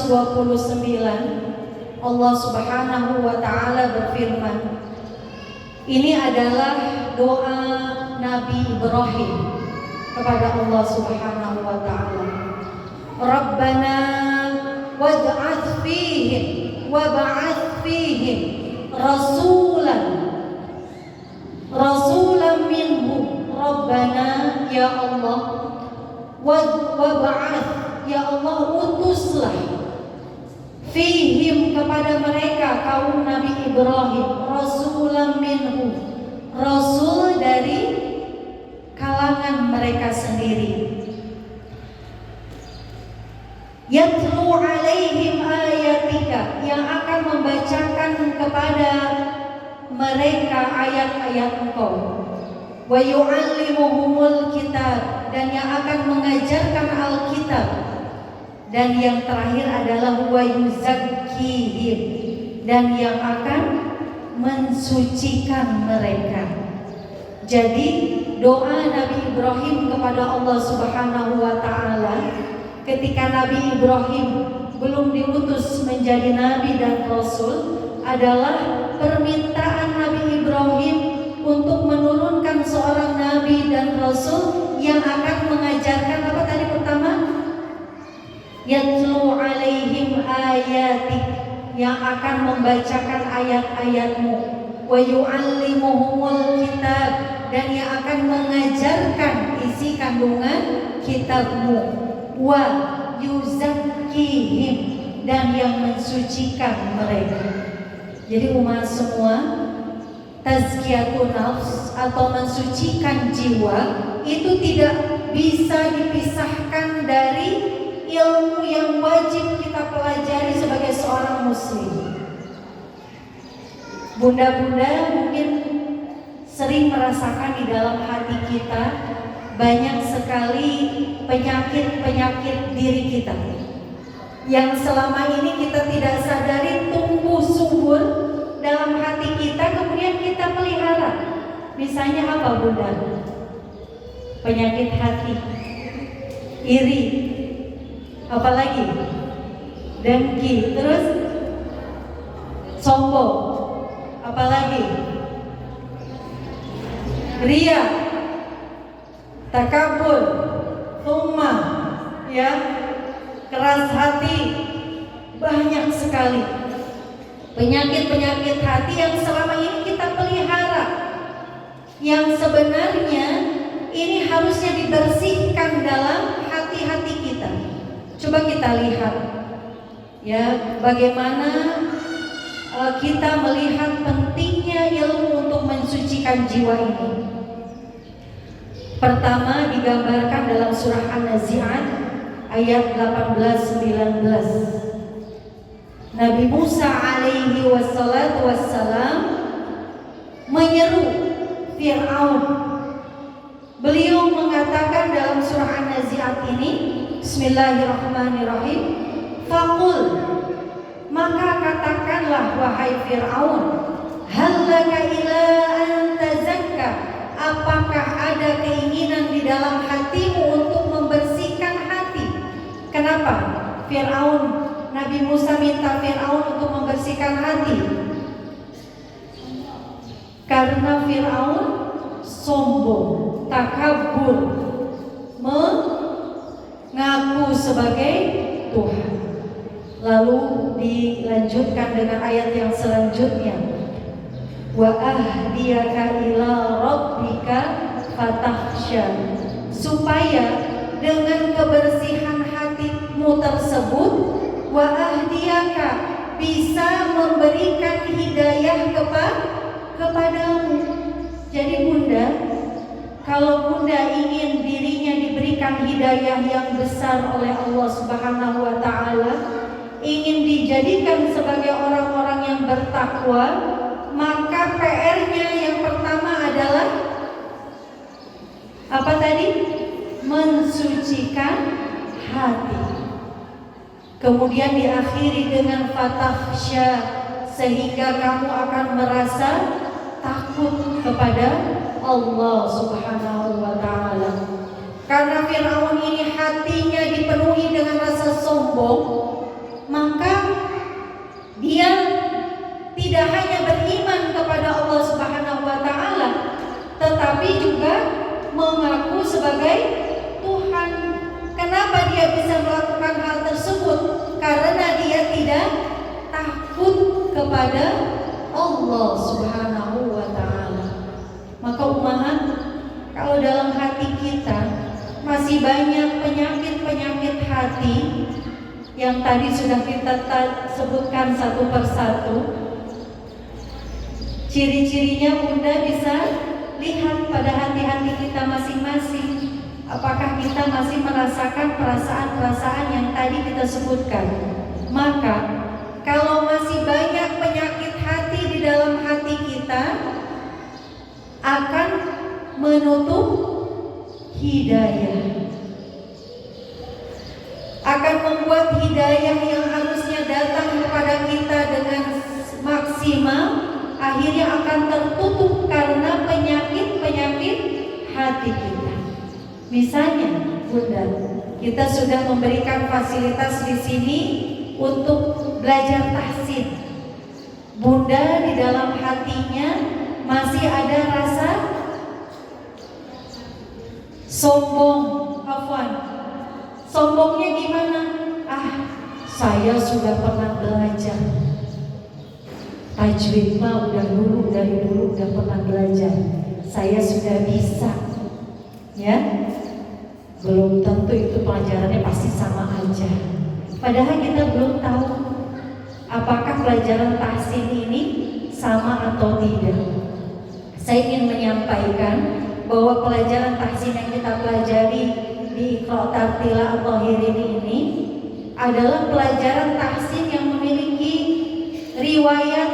129 Allah Subhanahu wa taala berfirman, ini adalah doa Nabi Ibrahim kepada Allah Subhanahu wa taala. Rabbana wab'ats fihim rasulan minhum. Rabbana, ya Allah, wab'ats, ya Allah, utuslah fihim, kepada mereka kaum Nabi Ibrahim, rasulan minhum, rasul dari kalangan mereka sendiri, yatlu alaihim ayatika, yang akan membacakan kepada mereka ayat-ayat Engkau, wa yu'allimuhumul kitab, dan yang akan mengajarkan Alkitab, dan yang terakhir adalah wa yuzakkihim, dan yang akan mensucikan mereka. Jadi doa Nabi Ibrahim kepada Allah Subhanahu wa taala ketika Nabi Ibrahim belum diutus menjadi nabi dan rasul adalah permintaan Nabi Ibrahim untuk menurunkan seorang nabi dan rasul yang akan mengajarkan apa tadi pertama? Yatlu alaihim ayatik, yang akan membacakan ayat-ayatmu, wa yu'allimuhumul kitab, dan yang akan mengajarkan isi kandungan kitabmu, wa yuzakkihim, dan yang mensucikan mereka. Jadi umat semua, tazkiyatun nafs atau mensucikan jiwa itu tidak bisa dipisahkan dari ilmu yang wajib kita pelajari sebagai seorang muslim. Bunda-bunda mungkin sering merasakan di dalam hati kita banyak sekali penyakit-penyakit diri kita yang selama ini kita tidak sadari tumbuh subur dalam hati kita, kemudian kita pelihara. Misalnya apa, Bunda? Penyakit hati, iri, apalagi dengki, terus sombong, apalagi ria, takabur, tumah, ya, keras hati. Banyak sekali penyakit-penyakit hati yang selama ini kita pelihara, yang sebenarnya ini harusnya dibersihkan dalam hati-hati kita. Coba kita lihat ya, bagaimana kita melihat pentingnya ilmu untuk mensucikan jiwa ini. Pertama digambarkan dalam surah An-Nazi'at ayat 18-19. Nabi Musa alaihi wassalam menyeru Fir'aun. Beliau mengatakan dalam surah An-Nazi'at ini, Bismillahirrahmanirrahim, faqul, maka katakanlah wahai Fir'aun, hallaka ila an tazakka, apakah ada keinginan di dalam hatimu untuk membersihkan hati? Kenapa Fir'aun, Nabi Musa minta Fir'aun untuk membersihkan hati? Karena Fir'aun sombong, takabur, mengaku sebagai Tuhan. Lalu dilanjutkan dengan ayat yang selanjutnya, wa ahdiyaka ila rabbika fatakhsha, supaya dengan kebersihan hatimu tersebut, wa ahdiyaka, bisa memberikan hidayah kepadamu. Jadi Bunda, kalau Bunda ingin dirinya diberikan hidayah yang besar oleh Allah Subhanahu wa taala, ingin dijadikan sebagai orang-orang yang bertakwa, maka PR-nya yang pertama adalah apa tadi? Mensucikan hati. Kemudian diakhiri dengan fatakhsha, sehingga kamu akan merasa takut kepada Allah Subhanahu wa taala. Karena Fir'aun ini hatinya dipenuhi dengan rasa sombong, maka dia tidak hanya beriman kepada Allah Subhanahu wa taala, tetapi juga mengaku sebagai Tuhan. Kenapa dia bisa melakukan hal tersebut? Karena dia tidak takut kepada Allah Subhanahu wa taala. Maka ummahat, kalau dalam hati kita masih banyak penyakit-penyakit hati yang tadi sudah kita sebutkan satu persatu, ciri-cirinya Bunda bisa lihat pada hati-hati kita masing-masing. Apakah kita masih merasakan perasaan-perasaan yang tadi kita sebutkan? Maka kalau masih banyak penyakit hati di dalam hati kita, akan menutup hidayah, akan membuat hidayah yang harusnya datang kepada kita dengan maksimal akhirnya akan tertutup karena penyakit-penyakit hati kita. Misalnya, Bunda, kita sudah memberikan fasilitas di sini untuk belajar tahsin. Bunda di dalam hatinya masih ada rasa sombong. Afwan, sombongnya gimana? Saya sudah pernah belajar tajwid mah dari dulu udah pernah belajar. Saya sudah bisa. Ya, belum tentu itu pelajarannya pasti sama aja. Padahal kita belum tahu apakah pelajaran tahsin ini sama atau tidak. Saya ingin menyampaikan bahwa pelajaran tahsin yang kita pelajari di Iqra Tartila At-Tahirin ini adalah pelajaran tahsin yang memiliki riwayat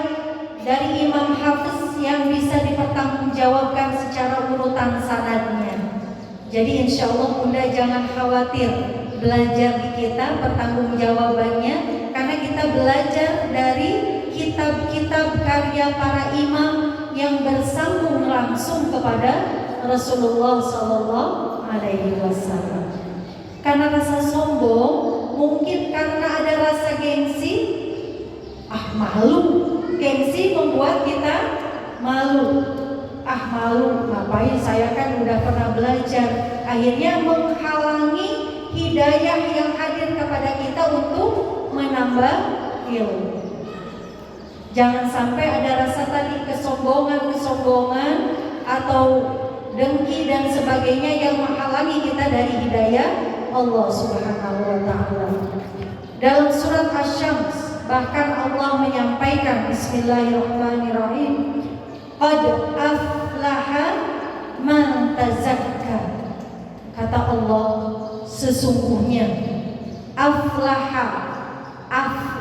dari Imam Hafiz yang bisa dipertanggungjawabkan secara urutan sanadnya. Jadi insya Allah Bunda jangan khawatir belajar di kita pertanggungjawabannya, karena kita belajar dari kitab-kitab karya para imam yang bersambung langsung kepada Rasulullah Sallallahu Alaihi Wasallam. Karena rasa sombong, mungkin karena ada rasa gengsi, malu. Gengsi membuat kita malu. Malu, ngapain, saya kan udah pernah belajar. Akhirnya menghalangi hidayah yang hadir kepada kita untuk menambah ilmu. Jangan sampai ada rasa tadi kesombongan atau dengki dan sebagainya yang menghalangi kita dari hidayah Allah Subhanahu wa taala. Dalam surat Asy-Syams bahkan Allah menyampaikan, Bismillahirrahmanirrahim, qad aflaha man tazakka. Kata Allah, sesungguhnya aflaha,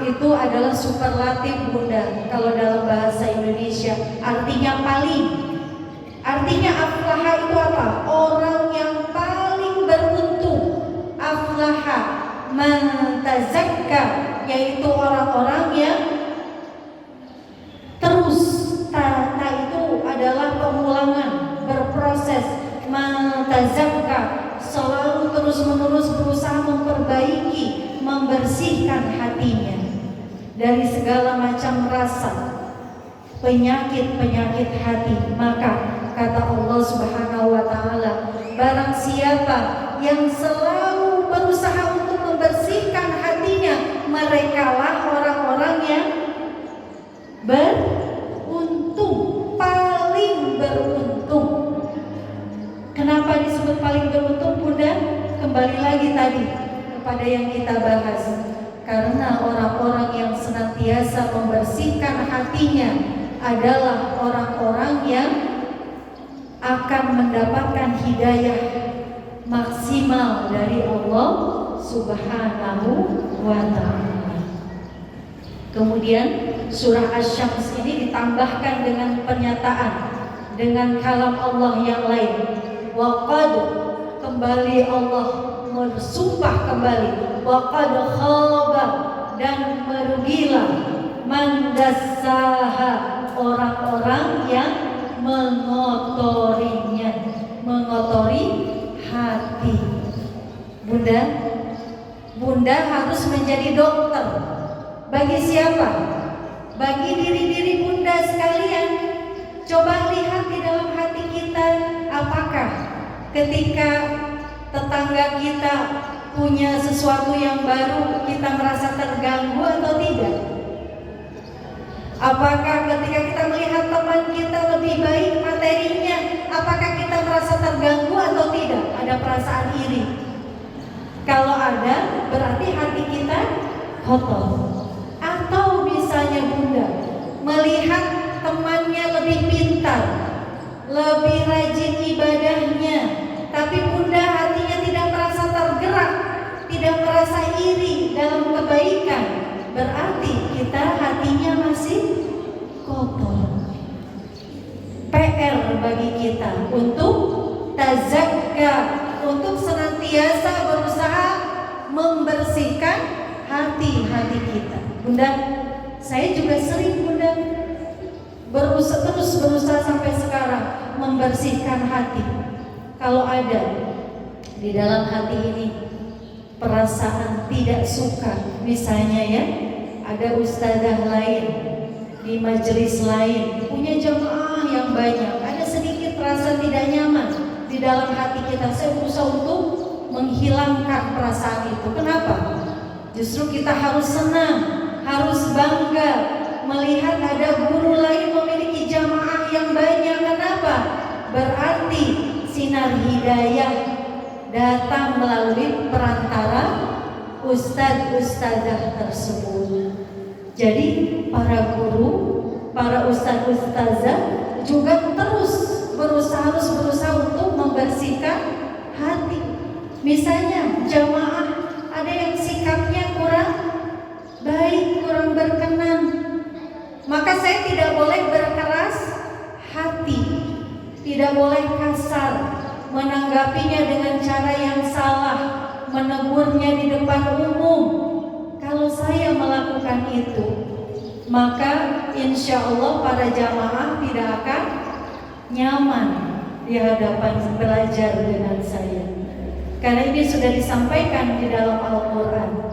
itu adalah superlatif Bunda. Kalau dalam bahasa Indonesia artinya paling. Artinya aflaha itu apa? Orang yang paling beruntung. Aflaha man tazakka, yaitu orang-orang yang terus, ta itu adalah pengulangan, berproses. Man tazakka, selalu terus-menerus berusaha memperbaiki, membersihkan hatinya dari segala macam rasa penyakit-penyakit hati. Maka kata Allah Subhanahu wa taala, barang siapa yang selalu berusaha untuk membersihkan hatinya, merekalah orang-orang yang beruntung, paling beruntung. Kenapa disebut paling beruntung, Bunda? Kembali lagi tadi kepada yang kita bahas. Karena orang-orang yang senantiasa membersihkan hatinya adalah orang-orang yang akan mendapatkan hidayah maksimal dari Allah Subhanahu wa ta'ala. Kemudian surah Asy-Syams ini ditambahkan dengan pernyataan, dengan kalam Allah yang lain. Waqad, kembali Allah bersumpah kembali, waqad khaba, dan merugilah, man dassaha, orang-orang yang mengotorinya, mengotori hati. Bunda harus menjadi dokter Bagi siapa? Bagi diri-diri bunda sekalian. Coba lihat di dalam hati kita, apakah ketika tetangga kita punya sesuatu yang baru kita merasa terganggu atau tidak? Apakah ketika kita melihat teman kita lebih baik materinya, apakah kita merasa terganggu atau tidak? Ada perasaan iri. Kalau ada, berarti hati kita kotor. Atau misalnya bunda melihat temannya lebih pintar, lebih rajin ibadahnya, tapi bunda hatinya tidak merasa tergerak, tidak merasa iri dalam kebaikan, berarti kita hatinya masih kotor. PR bagi kita untuk tazakka, untuk senantiasa berusaha membersihkan hati-hati kita. Bunda, saya juga sering bunda terus berusaha sampai sekarang membersihkan hati. Kalau ada di dalam hati ini perasaan tidak suka, misalnya ya, ada ustazah lain di majelis lain punya jamaah yang banyak, ada sedikit rasa tidak nyaman di dalam hati kita, saya berusaha untuk menghilangkan perasaan itu. Kenapa? Justru kita harus senang, harus bangga melihat ada guru lain memiliki jamaah yang banyak. Kenapa? Berarti sinar hidayah datang melalui perantara ustadz-ustadzah tersebut. Jadi para guru, para ustadz-ustadzah juga terus harus berusaha untuk membersihkan hati. Misalnya jamaah ada yang sikapnya kurang baik, kurang berkenan, maka saya tidak boleh berkeras hati, tidak boleh kasar, menanggapinya dengan cara yang salah, menegurnya di depan umum. Kalau saya melakukan itu, maka insya Allah para jamaah tidak akan nyaman di hadapan belajar dengan saya. Karena ini sudah disampaikan di dalam Al-Quran.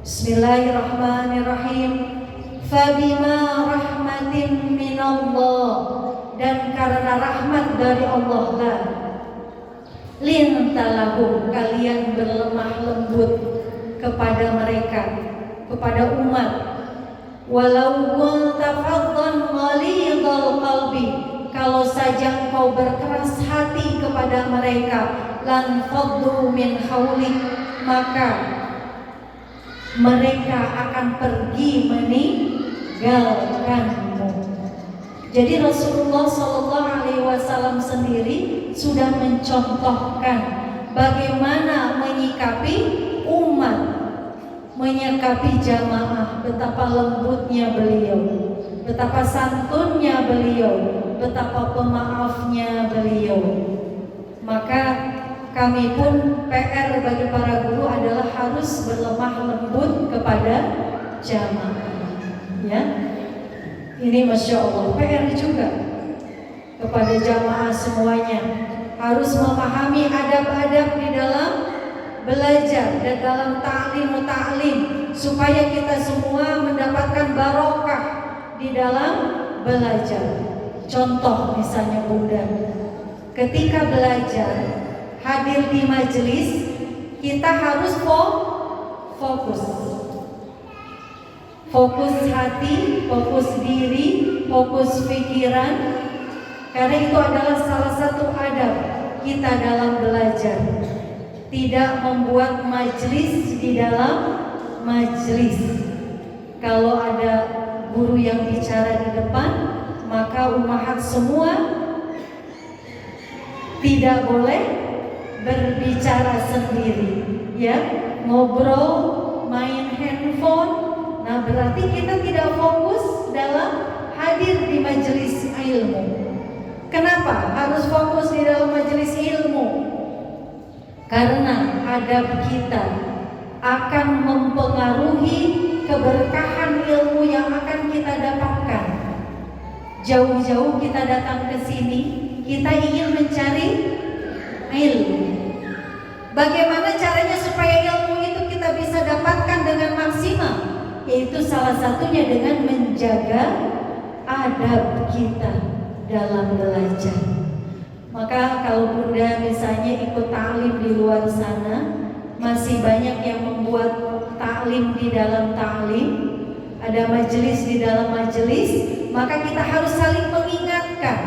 Bismillahirrahmanirrahim. Fabima rahmatin minallah, dan karena rahmat dari Allah lah, lintalahum, kalian berlemah lembut kepada mereka, kepada umat. Walau kunta faddan ghalidhal qalbi, kalau saja engkau berkeras hati kepada mereka, lan faddu min haulik, maka mereka akan pergi meninggalkanmu. Jadi Rasulullah SAW sendiri sudah mencontohkan bagaimana menyikapi umat, menyikapi jamaah, betapa lembutnya beliau, betapa santunnya beliau, betapa pemaafnya beliau. Maka kami pun PR bagi para guru adalah harus berlemah lembut kepada jamaah. Ya, ini Masya Allah PR juga kepada jamaah semuanya, harus memahami adab-adab di dalam belajar dan dalam ta'lim, supaya kita semua mendapatkan barokah di dalam belajar. Contoh misalnya bunda, ketika belajar hadir di majelis, kita harus fokus hati, fokus diri, fokus pikiran, karena itu adalah salah satu adab kita dalam belajar. Tidak membuat majelis di dalam majelis. Kalau ada guru yang bicara di depan, maka ummahat semua tidak boleh berbicara sendiri, ya, ngobrol, main handphone. Nah, berarti kita tidak fokus dalam hadir di majelis ilmu. Kenapa harus fokus di dalam majelis ilmu? Karena adab kita akan mempengaruhi keberkahan ilmu yang akan kita dapatkan. Jauh-jauh kita datang ke sini, kita ingin mencari ilmu. Bagaimana caranya supaya ilmu itu kita bisa dapatkan dengan maksimal? Yaitu Itu salah satunya dengan menjaga adab kita dalam belajar. Maka kalau Bunda misalnya ikut ta'lim di luar sana, masih banyak yang membuat ta'lim di dalam ta'lim, ada majelis di dalam majelis, maka kita harus saling mengingatkan,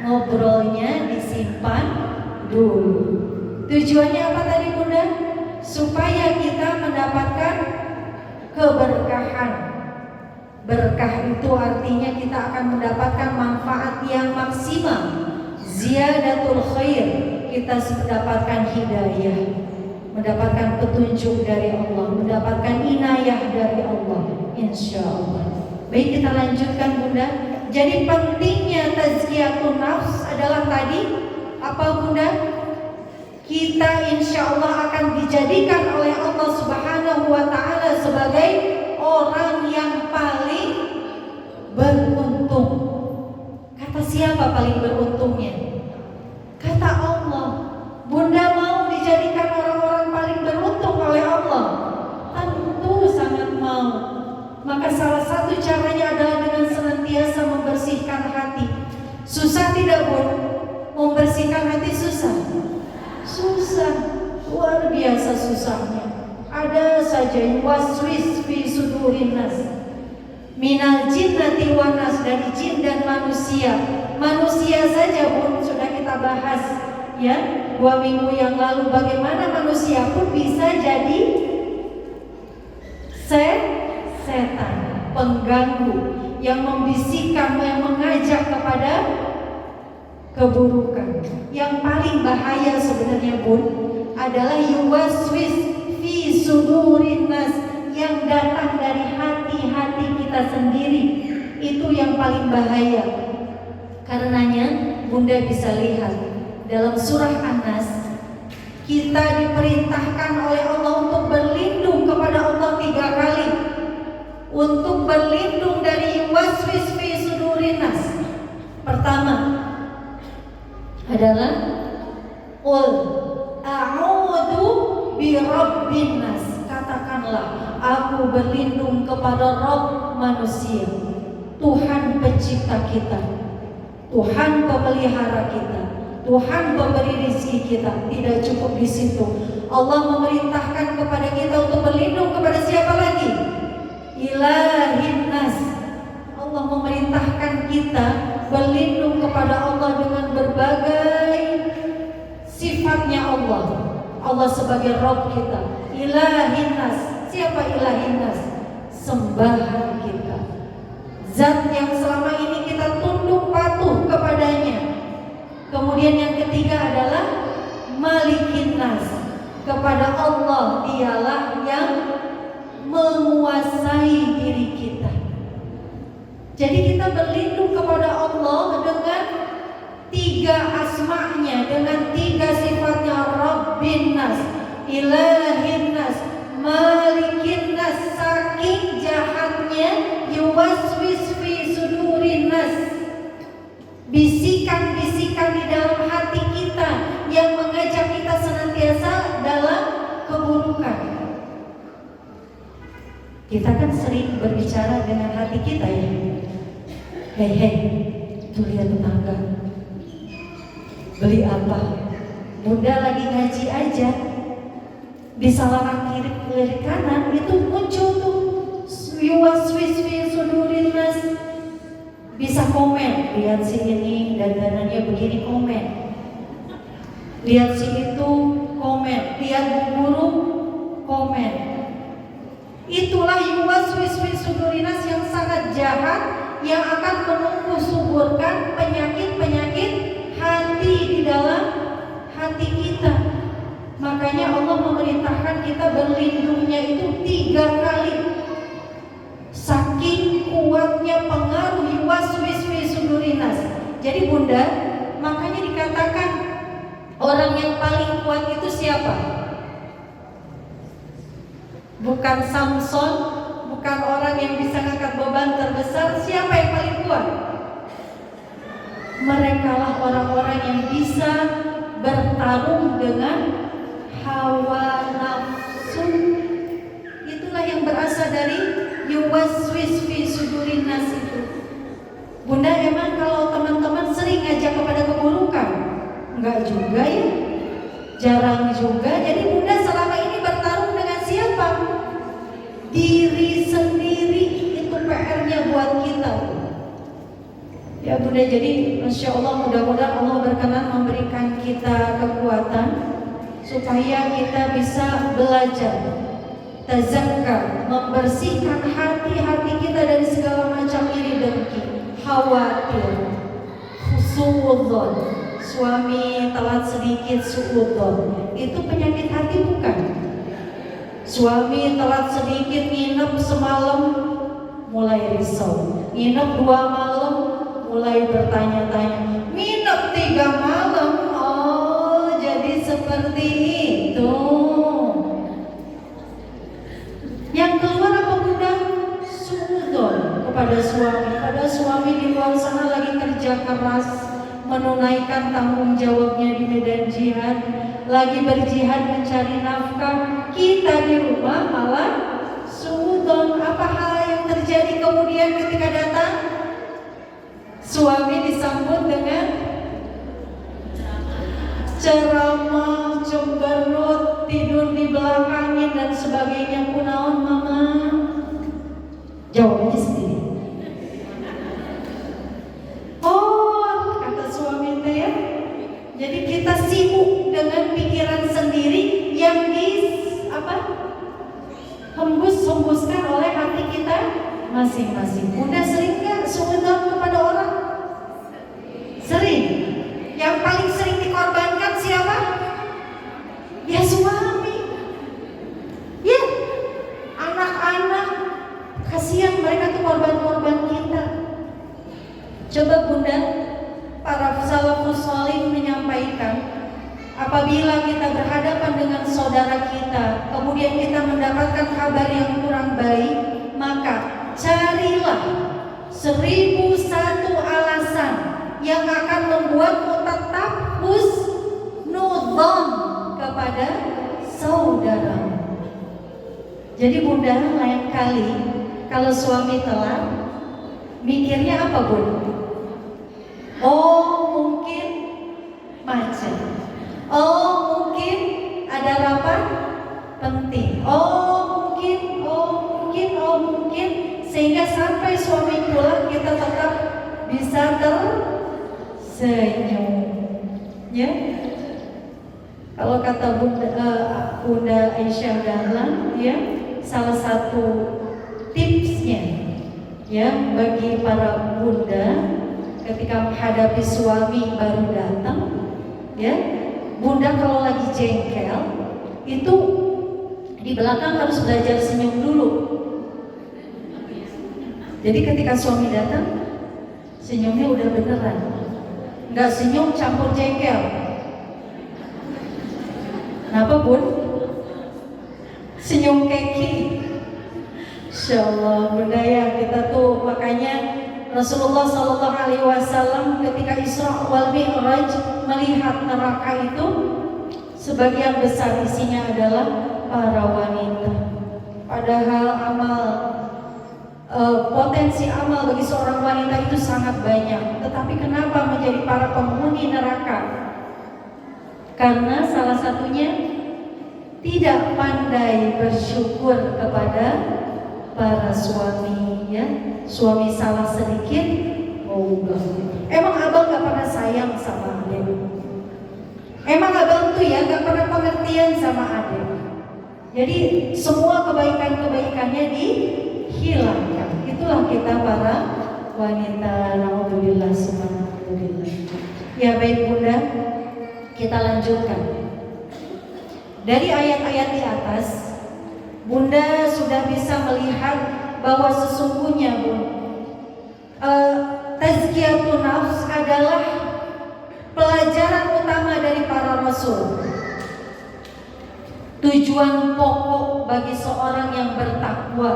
ngobrolnya disimpan dulu. Tujuannya apa tadi Bunda? Supaya kita mendapatkan keberkahan. Berkah itu artinya kita akan mendapatkan manfaat yang maksimal, ziyadatul khair, kita mendapatkan hidayah, mendapatkan petunjuk dari Allah, mendapatkan inayah dari Allah, insya Allah. Baik, kita lanjutkan Bunda. Jadi pentingnya tazkiyatun nafs adalah tadi apa Bunda? Kita insya Allah akan dijadikan oleh Allah Subhanahu wa Ta'ala sebagai orang yang paling beruntung. Kata siapa paling beruntungnya? Kata Allah. Bunda mau dijadikan orang-orang paling beruntung oleh Allah? Tentu sangat mau. Maka salah satu caranya adalah dengan senantiasa membersihkan hati. Susah tidak Bun? Membersihkan hati susah? Susah, luar biasa susahnya. Ada saja waswis fi sudurin nas minal jinnati wan nas, dari jin dan manusia. Manusia saja Bun sudah kita bahas ya 2 minggu yang lalu, bagaimana manusia pun bisa jadi setan, pengganggu yang membisikkan, yang mengajak kepada keburukan. Yang paling bahaya sebenarnya Bun adalah yuwaswis fi sudurin nas, yang datang dari hati-hati kita sendiri. Itu yang paling bahaya. Karenanya Bunda bisa lihat dalam surah An-Nas, kita diperintahkan oleh Allah untuk berlindung kepada Allah 3 kali, untuk berlindung dari waswis fi sudurin nas. Pertama adalah qul a'udzu bi rabbin nas, katakanlah aku berlindung kepada Rabb manusia, Tuhan pencipta kita, Tuhan pemelihara kita, Tuhan pemberi rezeki kita. Tidak cukup di situ, Allah memerintahkan kepada kita untuk berlindung kepada siapa lagi? Ilahin nas. Allah memerintahkan kita berlindung kepada Allah dengan berbagai sifatnya Allah. Allah sebagai Rabb kita, Ilahin nas. Siapa Ilahin nas? Sembahan kita, zat yang selama ini kita tunduk patuh kepadanya. Kemudian yang ketiga adalah Malikin nas, kepada Allah, dialah yang menguasai diri kita. Jadi kita berlindung kepada Allah dengan 3 asma'nya, dengan 3 sifatnya, Rabbin nas, Ilahin nas, Malikin nas. Saking jahatnya yuwaswis fi sudurin nas, bisikan-bisikan di dalam hati kita yang mengajak kita senantiasa dalam keburukan. Kita kan sering berbicara dengan hati kita ya. Hei, tuh lihat tetangga beli apa? Bunda lagi ngaji aja, di saluran kiri kanan itu muncul tuh yuwaswis fi sudurin nas. Bisa komen, lihat si ini dandanannya begini, komen. Lihat si itu, komen. Lihat bu guru, komen. Itulah yuwaswis fi sudurin nas yang sangat jahat, yang akan menumbuh-suburkan penyakit-penyakit hati di dalam hati kita. Makanya Allah memerintahkan kita berlindungnya itu 3 kali. Saking kuatnya pengaruh yuwaswis fi sudurin nas. Jadi Bunda, makanya dikatakan orang yang paling kuat itu siapa? Bukan Samson, bukan orang yang bisa ngangkat beban terbesar. Siapa yang paling kuat? Merekalah orang-orang yang bisa bertarung dengan hawa nafsu. Itulah yang berasal dari yuwaswis fi sudurin nas itu? Bunda, emang kalau teman-teman sering ngajak kepada keburukan? Enggak juga ya, jarang juga. Jadi Bunda selama ini bertarung dengan siapa? Diri sendiri. Itu PR-nya buat kita. Ya Bunda, jadi Masya Allah, mudah-mudahan Allah berkenan memberikan kita kekuatan supaya kita bisa belajar tazakka, membersihkan hati-hati kita dari segala macam iri dengki, khawatir, suudzon. Suami telat sedikit suudzon, itu penyakit hati bukan? Suami telat sedikit nginep semalam mulai risau, nginep 2 malam mulai bertanya-tanya, nginep 3 malam, oh jadi seperti itu. Yang keluar apa Bunda? Suudzon kepada suami. Pada suami di luar sana lagi kerja keras, menunaikan tanggung jawabnya di medan jihad, lagi berjihad mencari nafkah. Kita di rumah malah suudzon. Apa hal yang terjadi kemudian ketika datang? Suami disambut dengan ceramah, cemberut, tidur di belakangin dan sebagainya. Kunaon mama? Jawabnya sendiri. Oh, kata suami teh ya. Jadi kita sibuk dengan pikiran sendiri yang hembuskan oleh hati kita masing-masing. Bunda sering nggak suudzon kepada orang? Sering. Yang paling sering dikorbankan siapa? Ya suami. Ya, anak-anak. Kasihan mereka tuh korban-korban kita. Coba Bunda, para salafus salih menyampaikan, apabila kita berhadapan dengan saudara kita, kemudian kita mendapatkan kabar yang kurang baik, maka carilah 1001 alasan yang akan membuatmu tetap husnudzon kepada saudara. Jadi Bunda, lain kali kalau suami telat, mikirnya apa Bun? Oh mungkin macet. Oh mungkin ada rapat penting. Oh mungkin sehingga sampai suami pulang kita tetap bisa tersenyum. Ya. Kalau kata Bunda Aisyah Dahlan, ya, salah satu tipsnya ya bagi para bunda ketika menghadapi suami baru datang, ya, Bunda kalau lagi jengkel itu di belakang harus belajar senyum dulu. Jadi ketika suami datang, senyumnya udah beneran, nggak senyum campur jengkel. Kenapa Bun? Senyum keki. Insya Allah Bunda ya, kita tuh makanya Rasulullah SAW ketika Isra wal Mi'raj melihat neraka itu sebagian besar isinya adalah para wanita. Padahal potensi amal bagi seorang wanita itu sangat banyak. Tetapi kenapa menjadi para penghuni neraka? Karena salah satunya tidak pandai bersyukur kepada para suami, ya. Suami salah sedikit, oh emang abang gak pernah sayang sama adik? Emang abang tuh ya gak pernah pengertian sama adik? Jadi semua kebaikan-kebaikannya dihilangkan. Itulah kita para wanita. Alhamdulillah, subhanallah. Ya baik Bunda, kita lanjutkan. Dari ayat-ayat di atas, Bunda sudah bisa melihat bahwa sesungguhnya tazkiyatun nafs adalah pelajaran utama dari para rasul. Tujuan pokok bagi seorang yang bertakwa,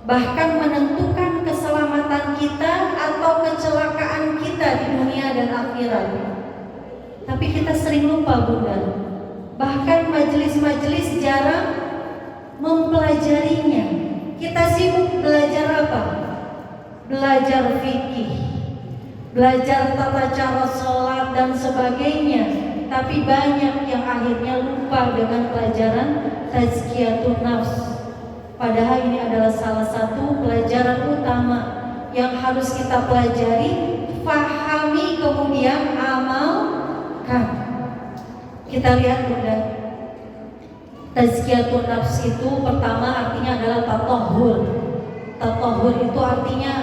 bahkan menentukan keselamatan kita atau kecelakaan kita di dunia dan akhirat. Tapi kita sering lupa Bunda, bahkan majelis-majelis jarang mempelajarinya. Kita sibuk belajar apa? Belajar fikih, belajar tata cara sholat dan sebagainya. Tapi banyak yang akhirnya lupa dengan pelajaran tazkiyatun nafs. Padahal ini adalah salah satu pelajaran utama yang harus kita pelajari, pahami, kemudian amalkan. Kita lihat Bunda, tazkiyatun nafs itu pertama artinya adalah tatahhur. Tatahhur itu artinya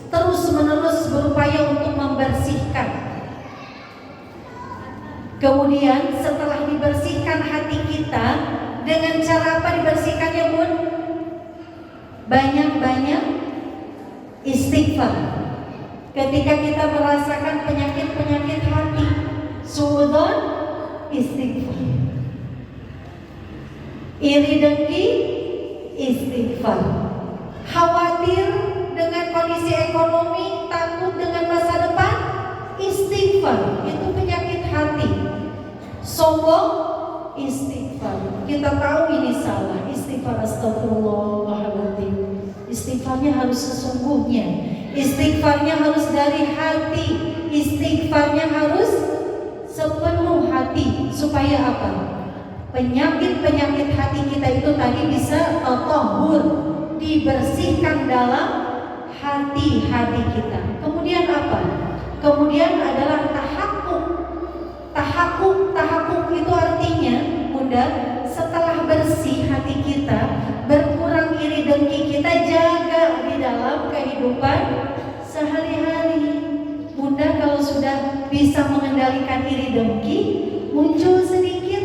terus menerus berupaya untuk membersihkan. Kemudian setelah dibersihkan hati kita, dengan cara apa dibersihkannya Bun? Banyak-banyak istighfar. Ketika kita merasakan penyakit-penyakit hati, suudzon, istighfar. Iri dengki, istighfar. Khawatir dengan kondisi ekonomi, takut dengan masa depan, istighfar. Itu penyakit hati. Sombong, istighfar. Kita tahu ini salah, istighfar, astagfirullahaladzim. Istighfarnya harus sesungguhnya, istighfarnya harus dari hati, istighfarnya harus sepenuh hati. Supaya apa? Penyakit-penyakit hati kita itu tadi bisa tatahhur, dibersihkan dalam hati-hati kita. Kemudian apa? Kemudian adalah tahakkuk. Tahakkuk itu artinya, Bunda, setelah bersih hati kita, berkurang iri dengki, kita jaga di dalam kehidupan sehari-hari. Bunda kalau sudah bisa mengendalikan iri dengki, muncul sedikit,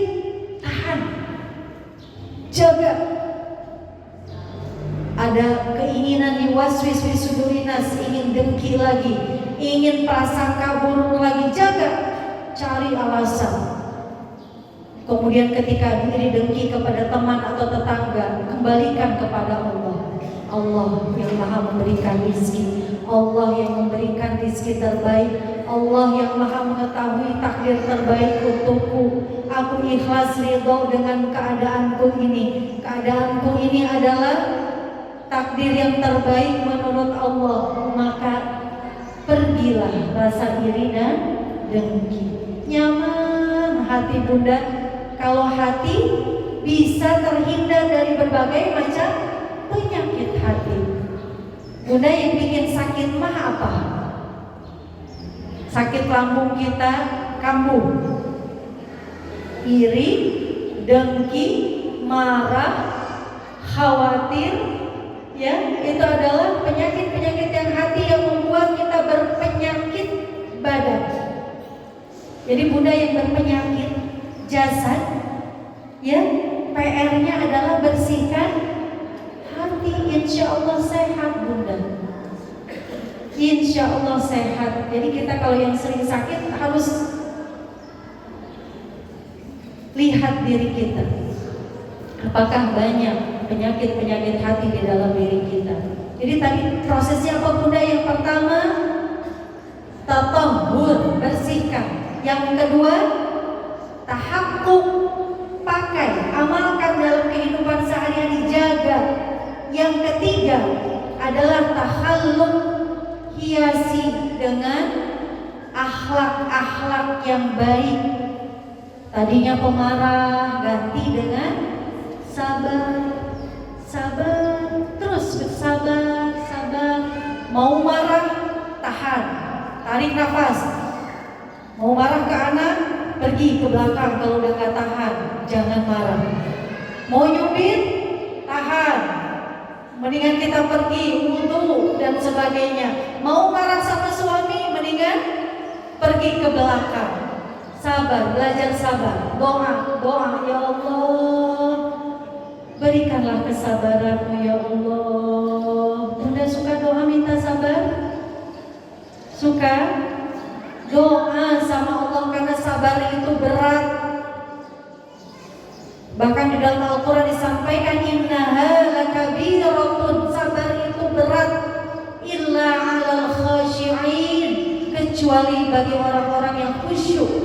tahan, jaga. Ada keinginan waswis fi sudurinas, ingin dengki lagi, ingin prasangka buruk lagi, jaga, cari alasan. Kemudian ketika iri dengki kepada teman atau tetangga, kembalikan kepada Allah. Allah yang maha memberikan rezeki, Allah yang memberikan rezeki terbaik, Allah yang maha mengetahui takdir terbaik untukku. Aku ikhlas ridho dengan keadaanku ini. Keadaanku ini adalah takdir yang terbaik menurut Allah. Maka pergilah rasa iri dan dengki. Nyaman hati Bunda kalau hati bisa terhindar dari berbagai macam penyakit hati. Bunda, yang bikin sakit mah apa? Sakit lambung kita kambuh, iri, dengki, marah, khawatir, ya, itu adalah penyakit-penyakit yang hati yang membuat kita berpenyakit badan. Jadi Bunda yang berpenyakit jasad, ya, PR-nya adalah bersihkan hati. Insya Allah sehat Bunda, insya Allah sehat. Jadi kita kalau yang sering sakit harus lihat diri kita, apakah banyak penyakit-penyakit hati di dalam diri kita. Jadi tadi prosesnya apa Bunda? Yang pertama tatahhur, bersihkan. Yang kedua tahakkuk, pakai, amalkan dalam kehidupan sehari-hari, jaga. Yang ketiga adalah takhalluk, hiasi dengan akhlak-akhlak yang baik. Tadinya pemarah ganti dengan sabar, sabar, terus bersabar, sabar. Mau marah, tahan, tarik nafas. Mau marah ke anak, pergi ke belakang. Kalau udah gak tahan, jangan marah. Mau nyubit, tahan, mendingan kita pergi wudu dan sebagainya. Mau marah sama suami, mendingan pergi ke belakang. Sabar, belajar sabar. Doa, doa, ya Allah, berikanlah kesabaranmu ya Allah. Bunda suka doa minta sabar? Suka? Doa sama Allah karena sabar itu berat. Bahkan di dalam Al-Quran disampaikan innaha lakabiratun, sabar itu berat, illa 'alal khashi'in, kecuali bagi orang-orang yang khusyuk.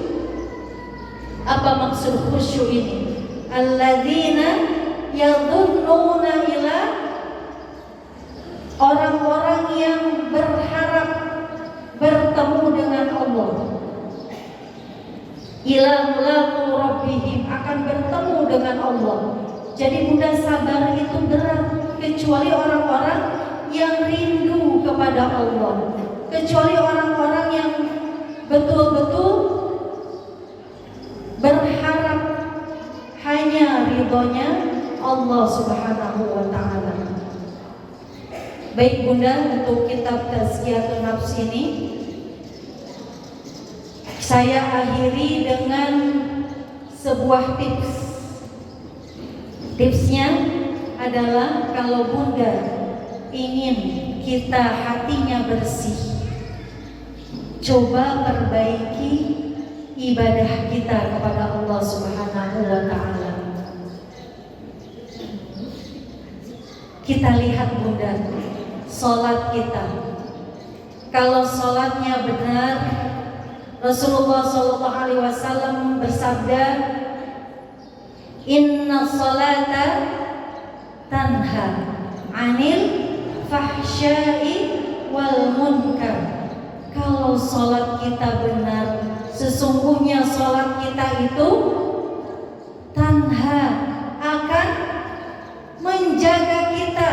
Apa maksud khusyuk ini? Alladzina yadhunnuna ila orang-orang yang berharap bertemu dengan Allah, ila mulaqu rabbihim, akan bertemu dengan Allah. Jadi Bunda, sabar itu berat, kecuali orang-orang yang rindu kepada Allah, kecuali orang-orang yang betul-betul berharap hanya ridhonya Allah Subhanahu wa ta'ala. Baik Bunda, untuk kitab Tazkiyatun Nafs ini saya akhiri dengan sebuah tips. Tipsnya adalah kalau Bunda ingin kita hatinya bersih, coba perbaiki ibadah kita kepada Allah Subhanahu wa ta'ala. Kita lihat Bunda, sholat kita. Kalau sholatnya benar, Rasulullah SAW bersabda, Inna sholata tanha anil fahsya'i wal munkar. Kalau sholat kita benar, sesungguhnya sholat kita itu tanha, akan menjaga kita,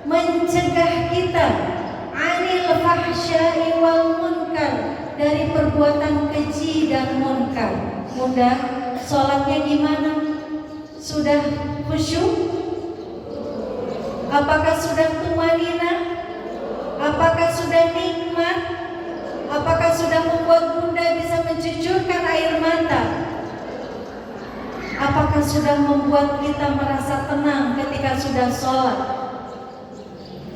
mencegah kita anil fahsya'i wal munkar, dari perbuatan keji dan munkar. Bunda, sholatnya gimana? Sudah khusyuk? Apakah sudah tumanina? Apakah sudah nikmat? Apakah sudah membuat Bunda bisa mencucurkan air mata? Apakah sudah membuat kita merasa tenang ketika sudah sholat?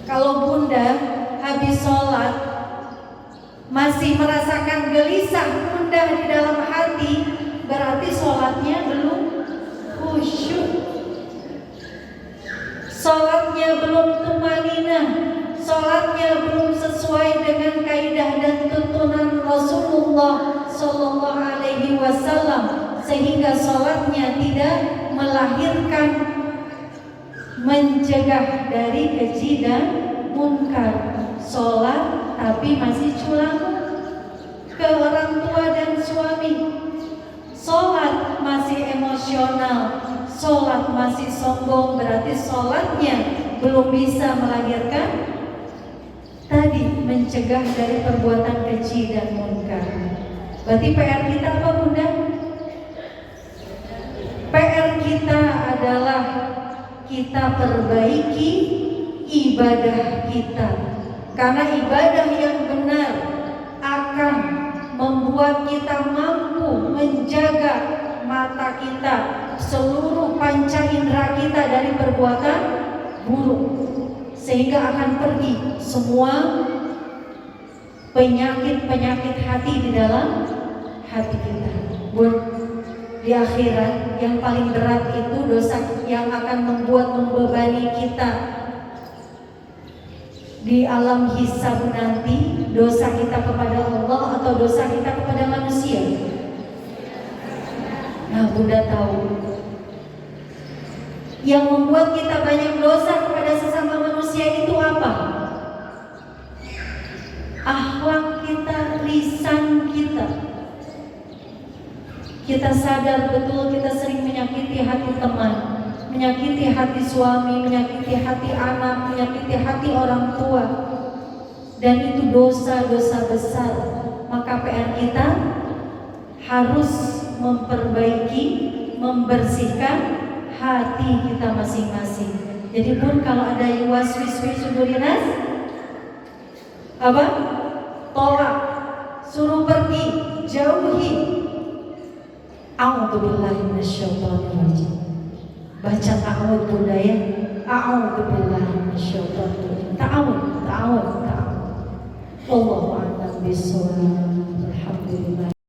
Kalau Bunda habis sholat masih merasakan gelisah gundah di dalam hati, berarti sholatnya belum khusyuk, sholatnya belum tumanina, sholatnya belum sesuai dengan kaidah dan tuntunan Rasulullah Sallallahu Alaihi Wasallam, sehingga sholatnya tidak melahirkan, mencegah dari keji dan munkar. Sholat tapi masih culang ke orang tua dan suami, sholat masih emosional, sholat masih sombong, berarti sholatnya belum bisa melahirkan tadi, mencegah dari perbuatan keji dan munkar. Berarti PR kita apa Bunda? PR kita adalah kita perbaiki ibadah kita, karena ibadah yang benar akan membuat kita mampu menjaga mata kita, seluruh panca indera kita dari perbuatan buruk, sehingga akan pergi semua penyakit-penyakit hati di dalam hati kita. Di akhirat yang paling berat itu dosa yang akan membuat membebani kita di alam hisab nanti, dosa kita kepada Allah atau dosa kita kepada manusia. Nah Bunda tahu, yang membuat kita banyak dosa kepada sesama manusia itu apa? Akhlak kita, lisan kita. Kita sadar betul kita sering menyakiti hati teman, menyakiti hati suami, menyakiti hati anak, menyakiti hati orang tua, dan itu dosa-dosa besar. Maka PR kita harus memperbaiki, membersihkan hati kita masing-masing. Jadi pun kalau ada yang waswis sudurinas, apa? Tolak, suruh pergi, jauhi. A'udzubillahi minasyaitonirrajim. Baca ta'awud Bunda ya. A'udzubillahi minasyaitonirrajim. Ta'awud. Wallahu a'lam bishawab. Alhamdulillah.